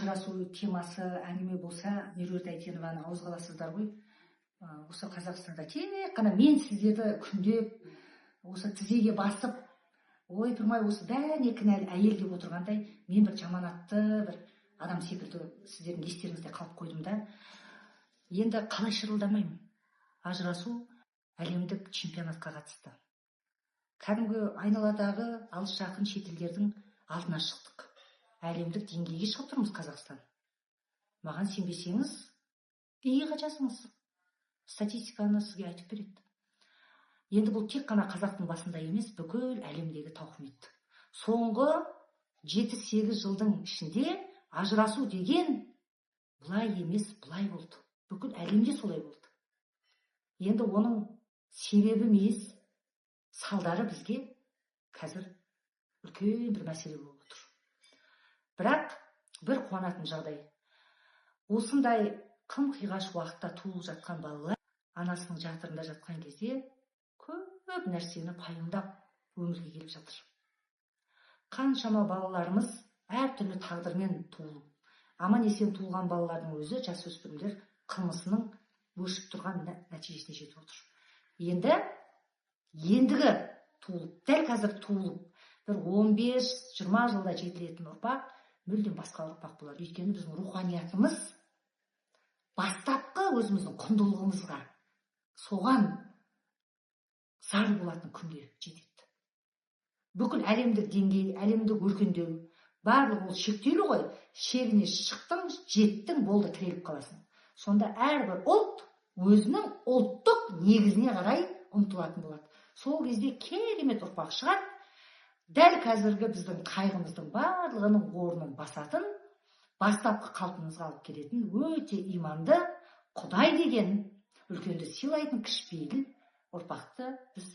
ажырасу темасы әңгіме болса, Меруерт Әйтенованы ауызға аласыздар ғой. Осы Қазақстанда тек қана мен сіздерді күндеп, осы тізеге басып, ой тұрмай осы бәріне кінәлі әйел деп отырғандай, мен бір жаманатты бір адам секілді сіздердің естеріңізде қалып қойдым да. Енді қалай шырылдамаймын? Ажырасу әлемдік чемпионатқа қатысты. Кәдімгі айналадағы алыс жақын шетелдердің алдына шықтық. Әлемдік деңгейге шығып тұрмыз Қазақстан. Маған сенбесеңіз, бейге жазыңыз. Статистиканы сізге айтып береді. Енді бұл тек қана қазақтың басында емес, бүкіл әлемдегі тауқымет. Соңғы 7-8 жылдың ішінде ажырасу деген бұлай емес, бұлай болды. Бүкіл әлемде солай болды. Енді оның себебі емес, салдары бізге қазір үлкен бір мәселе болып отыр. Бірақ бір қуанатын жағдай. Осындай қым-қиғаш уақытта туылып жатқан балалар анасының жатырында жатқан кезде көп нәрсені пайымдап өмірге келіп жатыр. Қаншама балаларымыз әртүрлі тағдырмен туылып, аман-есен туылған балалардың өзі жасөспірімдер қылмысының өршіп тұрған нәтижесіне жетіп отыр. Ендігі туылып, дәл қазір туылып, бір 15-20 жылда жетілетін ұрпақ мүлдем басқа ұрпақ болады. Өйткені біздің руханиятымыз бастапқы өзіміздің құндылығымызға соған зар болатын күнге жетеді. Бүкіл әлемдік деңгей, әлемдік өркендеу, барлық ол шектеулі ғой. Шегіне шықтың, жеттің, болды, тіреліп қаласың. Сонда әрбір ұлт өзінің ұлттық негізіне қарай ұмтылатын болады. Сол кезде керемет ұрпақ шығады. Дәл қазіргі біздің қайғымыздың барлығының орнын басатын, бастапқы қалпымызға алып келетін өте иманды, Құдай деген үлкенді сыйлайтын кішіпейіл ұрпақты біз